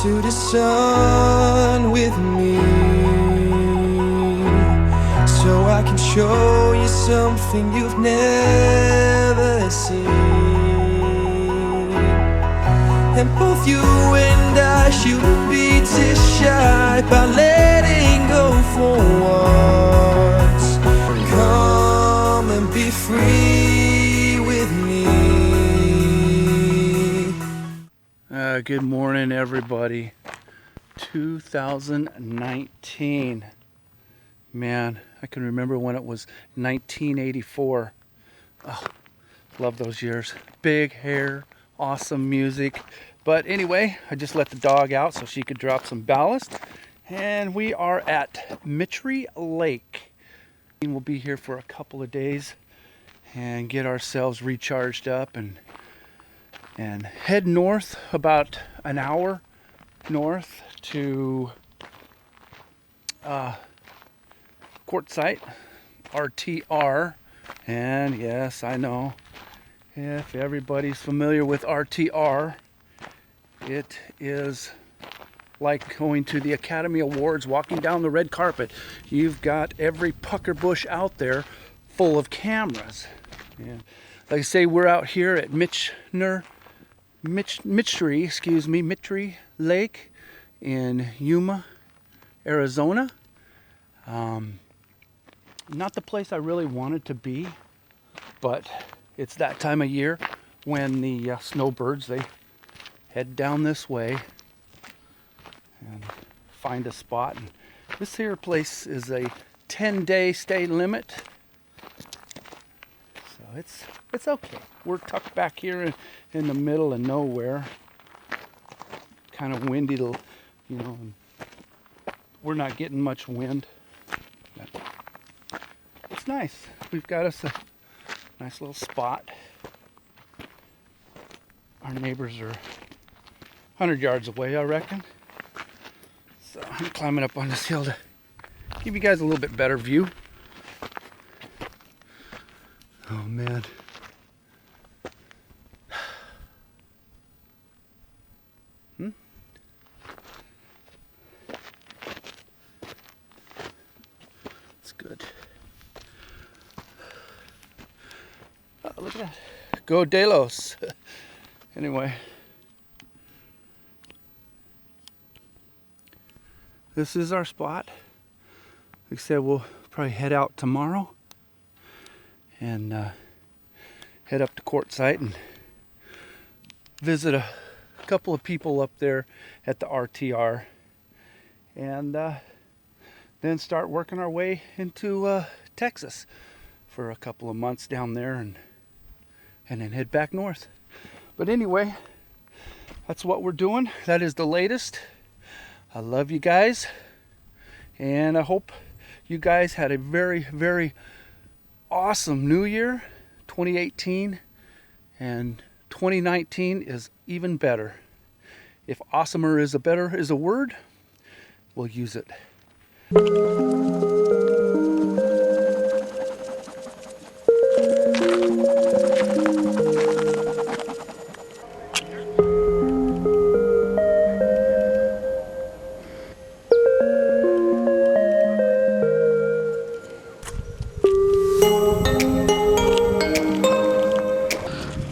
To the sun with me, so I can show you something you've never seen. And both you and I shouldn't be too shy by letting go for once. Come and be free with me. Good morning, everybody. 2019. Man, I can remember when it was 1984. Oh, love those years. Big hair, awesome music. But anyway, I just let the dog out so she could drop some ballast. And we are at Mittry Lake. We'll be here for a couple of days and get ourselves recharged up and head north about an hour north to Quartzsite, RTR. And yes, I know, if everybody's familiar with RTR, it is like going to the Academy Awards, walking down the red carpet. You've got every pucker bush out there full of cameras. And like I say, we're out here at Mittry Lake in Yuma, Arizona. Not the place I really wanted to be, but it's that time of year when the snowbirds, they head down this way and find a spot. And this here place is a 10-day stay limit, so it's okay. We're tucked back here in the middle of nowhere, kind of windy, you know. We're not getting much wind. But it's nice. We've got us a nice little spot. Our neighbors are 100 yards away, I reckon. So I'm climbing up on this hill to give you guys a little bit better view. Oh man. It's good. Oh, look at that. Go Delos. Anyway. This is our spot. Like I said, we'll probably head out tomorrow and head up to Quartzsite and visit a couple of people up there at the RTR, and then start working our way into Texas for a couple of months down there, and then head back north. But anyway, that's what we're doing. That is the latest. I love you guys, and I hope you guys had a very, very awesome new year, 2018, and 2019 is even better. If awesomer is a word, we'll use it.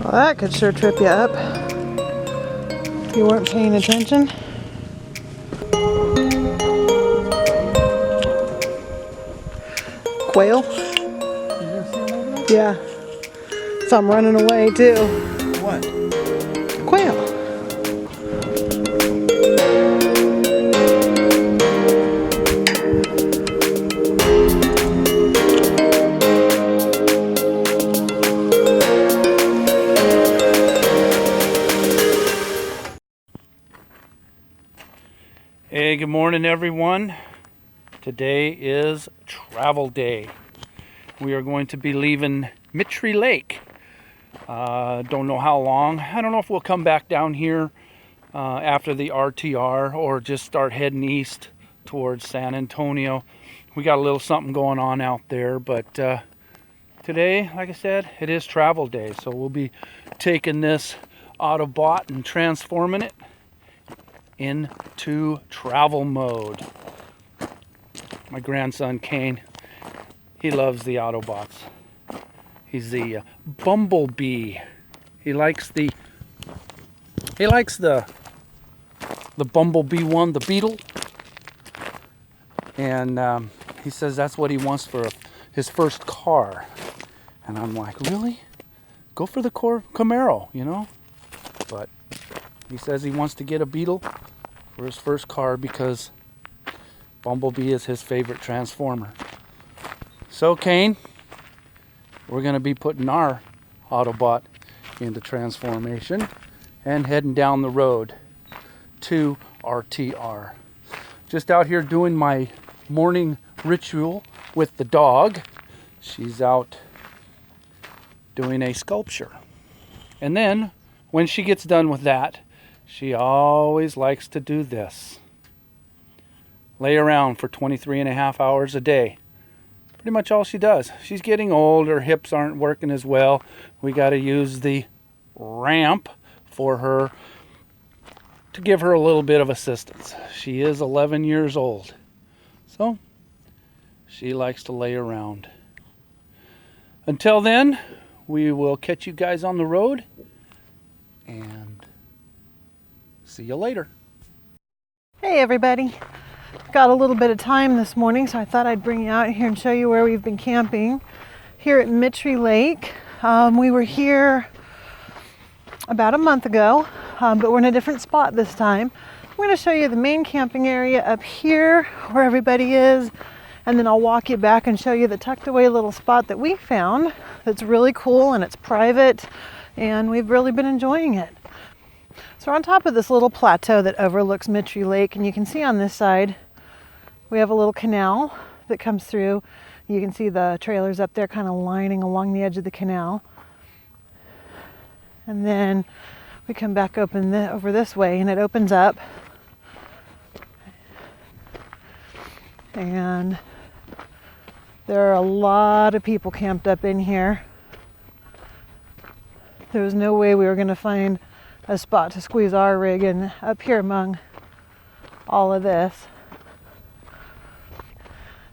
Well, that could sure trip you up if you weren't paying attention. Quail? Yeah. Some running away too. What? Quail. Hey, good morning, everyone. Today is travel day. We are going to be leaving Mittry Lake. Don't know how long. I don't know if we'll come back down here after the RTR or just start heading east towards San Antonio. We got a little something going on out there, but today, like I said, it is travel day. So we'll be taking this Autobot and transforming it into travel mode. My grandson Kane, he loves the Autobots. He's the bumblebee. He likes the bumblebee one, the beetle, and he says that's what he wants for his first car. And I'm like, really? Go for the Camaro, you know? But he says he wants to get a beetle for his first car because Bumblebee is his favorite transformer. So Kane, we're going to be putting our Autobot into transformation and heading down the road to RTR. Just out here doing my morning ritual with the dog. She's out doing a sculpture. And then when she gets done with that, she always likes to do this. Lay around for 23.5 hours a day. Pretty much all she does. She's getting old, her hips aren't working as well. We got to use the ramp for her to give her a little bit of assistance. She is 11 years old. So she likes to lay around. Until then, we will catch you guys on the road and see you later. Hey everybody. Got a little bit of time this morning, so I thought I'd bring you out here and show you where we've been camping here at Mittry Lake. We were here about a month ago, but we're in a different spot this time. I'm going to show you the main camping area up here where everybody is, and then I'll walk you back and show you the tucked away little spot that we found that's really cool and it's private and we've really been enjoying it. So we're on top of this little plateau that overlooks Mittry Lake, and you can see on this side we have a little canal that comes through. You can see the trailers up there kind of lining along the edge of the canal. And then we come back over this way and it opens up. And there are a lot of people camped up in here. There was no way we were going to find a spot to squeeze our rig in up here among all of this.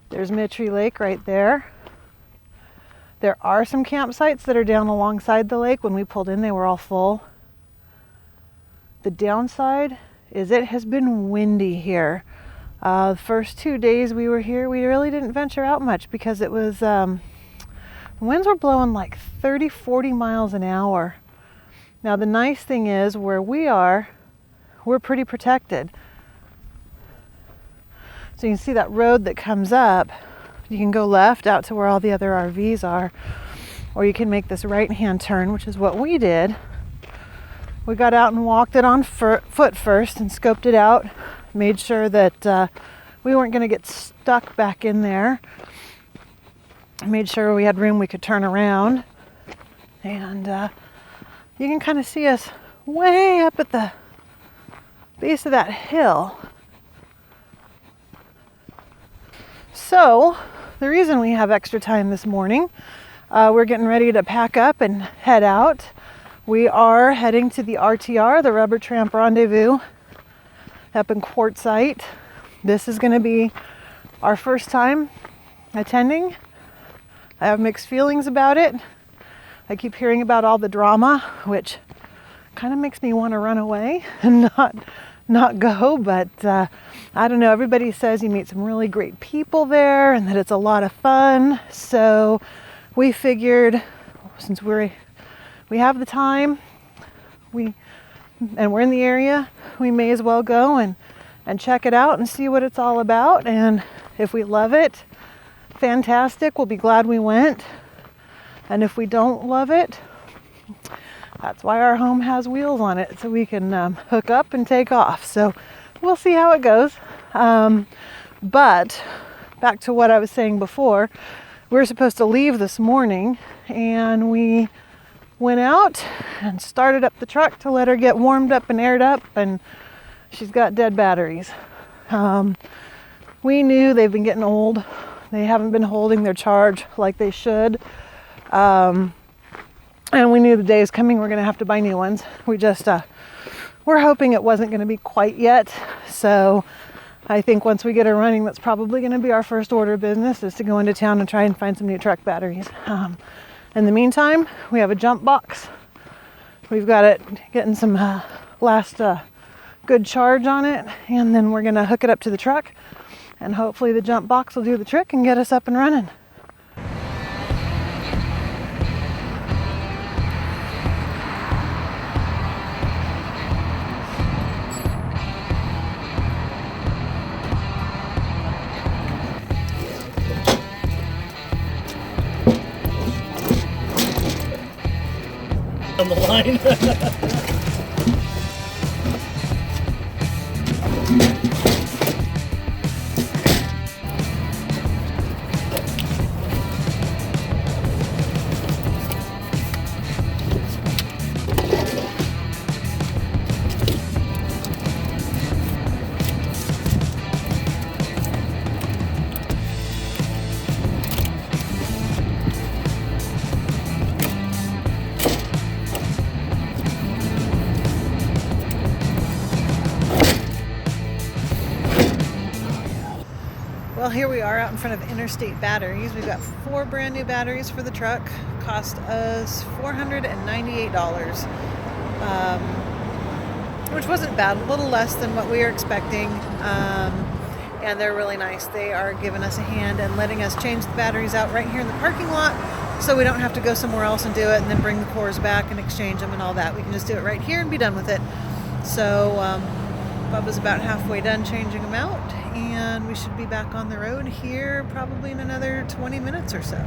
There's Mittry Lake right there. There are some campsites that are down alongside the lake. When we pulled in, they were all full. The downside is it has been windy here. The first 2 days we were here, we really didn't venture out much because it was, the winds were blowing like 30, 40 miles an hour. Now the nice thing is where we are, we're pretty protected. So you can see that road that comes up. You can go left out to where all the other RVs are, or you can make this right-hand turn, which is what we did. We got out and walked it on foot first and scoped it out, made sure that we weren't going to get stuck back in there. Made sure we had room we could turn around. And you can kind of see us way up at the base of that hill. So, the reason we have extra time this morning, we're getting ready to pack up and head out. We are heading to the RTR, the Rubber Tramp Rendezvous, up in Quartzsite. This is going to be our first time attending. I have mixed feelings about it. I keep hearing about all the drama, which kind of makes me want to run away and not go, but I don't know. Everybody says you meet some really great people there and that it's a lot of fun. So we figured, since we have the time, and we're in the area, we may as well go and check it out and see what it's all about. And if we love it, fantastic. We'll be glad we went. And if we don't love it, that's why our home has wheels on it, so we can hook up and take off. So we'll see how it goes. But back to what I was saying before, we were supposed to leave this morning, and we went out and started up the truck to let her get warmed up and aired up, and she's got dead batteries. We knew they've been getting old. They haven't been holding their charge like they should. And we knew the day is coming we're going to have to buy new ones. We just, we're hoping it wasn't going to be quite yet. So I think once we get her running, that's probably going to be our first order of business, is to go into town and try and find some new truck batteries. In the meantime, we have a jump box. We've got it getting some last good charge on it, and then we're going to hook it up to the truck, and hopefully the jump box will do the trick and get us up and running. On the line. Well, here we are out in front of Interstate Batteries. We've got 4 brand new batteries for the truck. Cost us $498, which wasn't bad. A little less than what we were expecting. And they're really nice. They are giving us a hand and letting us change the batteries out right here in the parking lot, so we don't have to go somewhere else and do it and then bring the cores back and exchange them and all that. We can just do it right here and be done with it. So Bubba's about halfway done changing them out, and we should be back on the road here probably in another 20 minutes or so.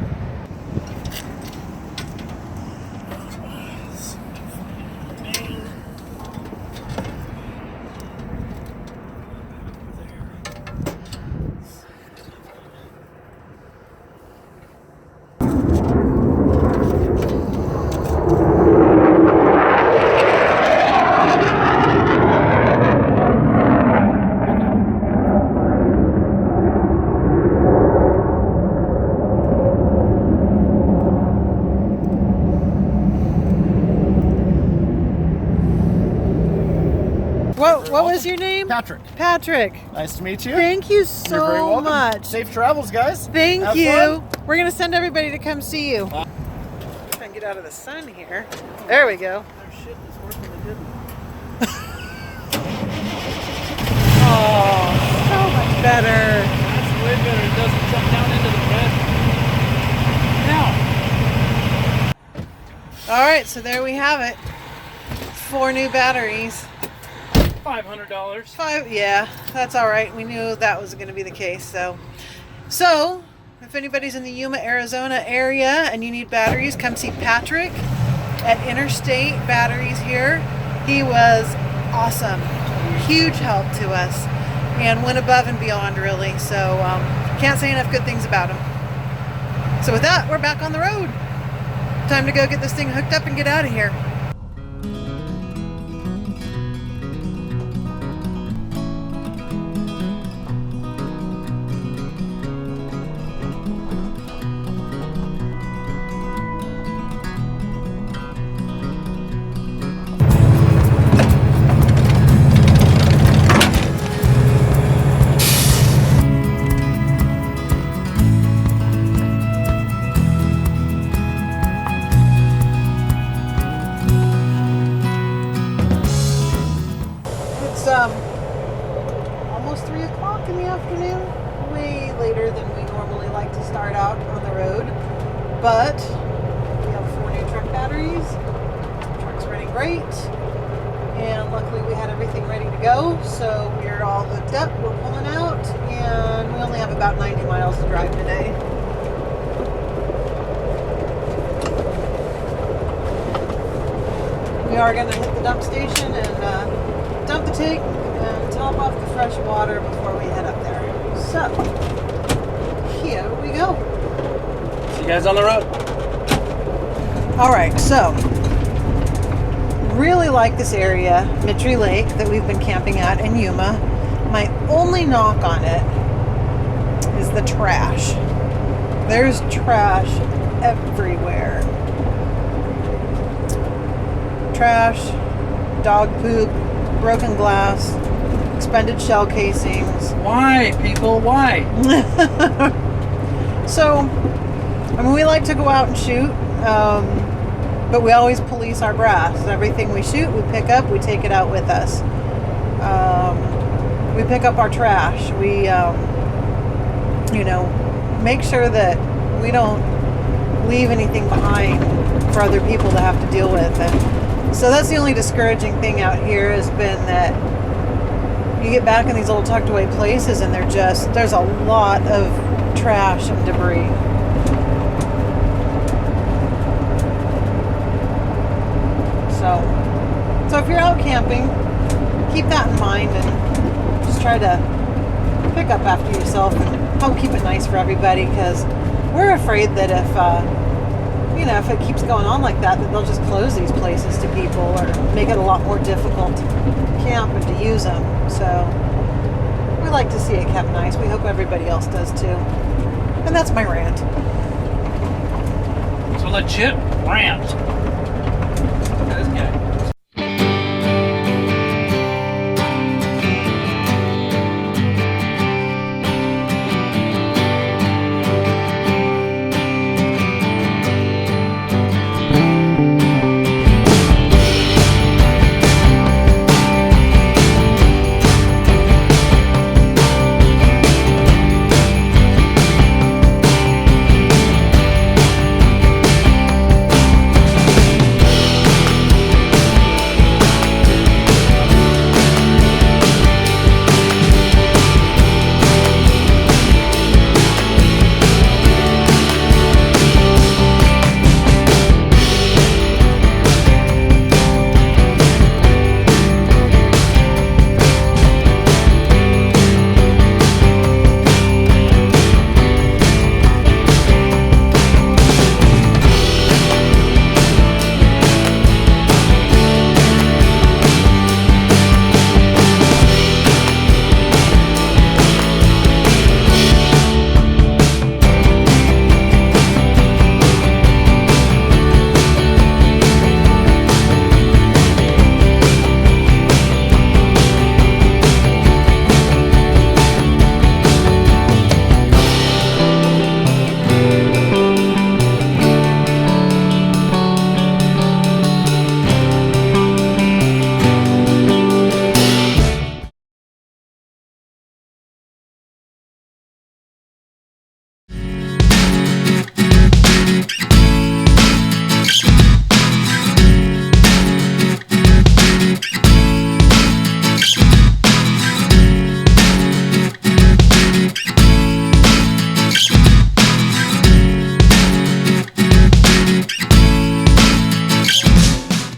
What was your name? Patrick. Patrick. Nice to meet you. Thank you You're very so welcome. much. Safe travels, guys. Thank Have you. fun. We're going to send everybody to come see you. Try and get out of the sun here. There we go. Our shit is worse than it didn't. Oh, so much better. That's way better. It doesn't jump down into the bed. Now. All right, so there we have it. 4 new batteries. $500. 5, yeah, that's all right. We knew that was going to be the case. So if anybody's in the Yuma, Arizona area and you need batteries, come see Patrick at Interstate Batteries here. He was awesome. Huge help to us and went above and beyond, really. So can't say enough good things about him. So with that, we're back on the road. Time to go get this thing hooked up and get out of here. Almost 3 o'clock in the afternoon, way later than we normally like to start out on the road, but we have 4 new truck batteries. The truck's running great, and luckily we had everything ready to go, so we're all hooked up, we're pulling out, and we only have about 90 miles to drive today. We are going to hit the dump station and dump the tank and top off the fresh water before we head up there. So, go. See you guys on the road. All right, so really like this area, Mittry Lake, that we've been camping at in Yuma. My only knock on it is the trash. There's trash everywhere. Trash, dog poop, broken glass, expended shell casings. Why, people? Why? So, I mean, we like to go out and shoot, but we always police our brass. Everything we shoot, we pick up, we take it out with us. We pick up our trash. We, make sure that we don't leave anything behind for other people to have to deal with. And so that's the only discouraging thing out here has been that you get back in these old tucked away places and there's a lot of trash and debris. So if you're out camping, keep that in mind and just try to pick up after yourself and help keep it nice for everybody, because we're afraid that if it keeps going on like that they'll just close these places to people or make it a lot more difficult to camp and to use them. So we like to see it kept nice. We hope everybody else does too. And that's my rant. It's a legit rant. Look at this guy.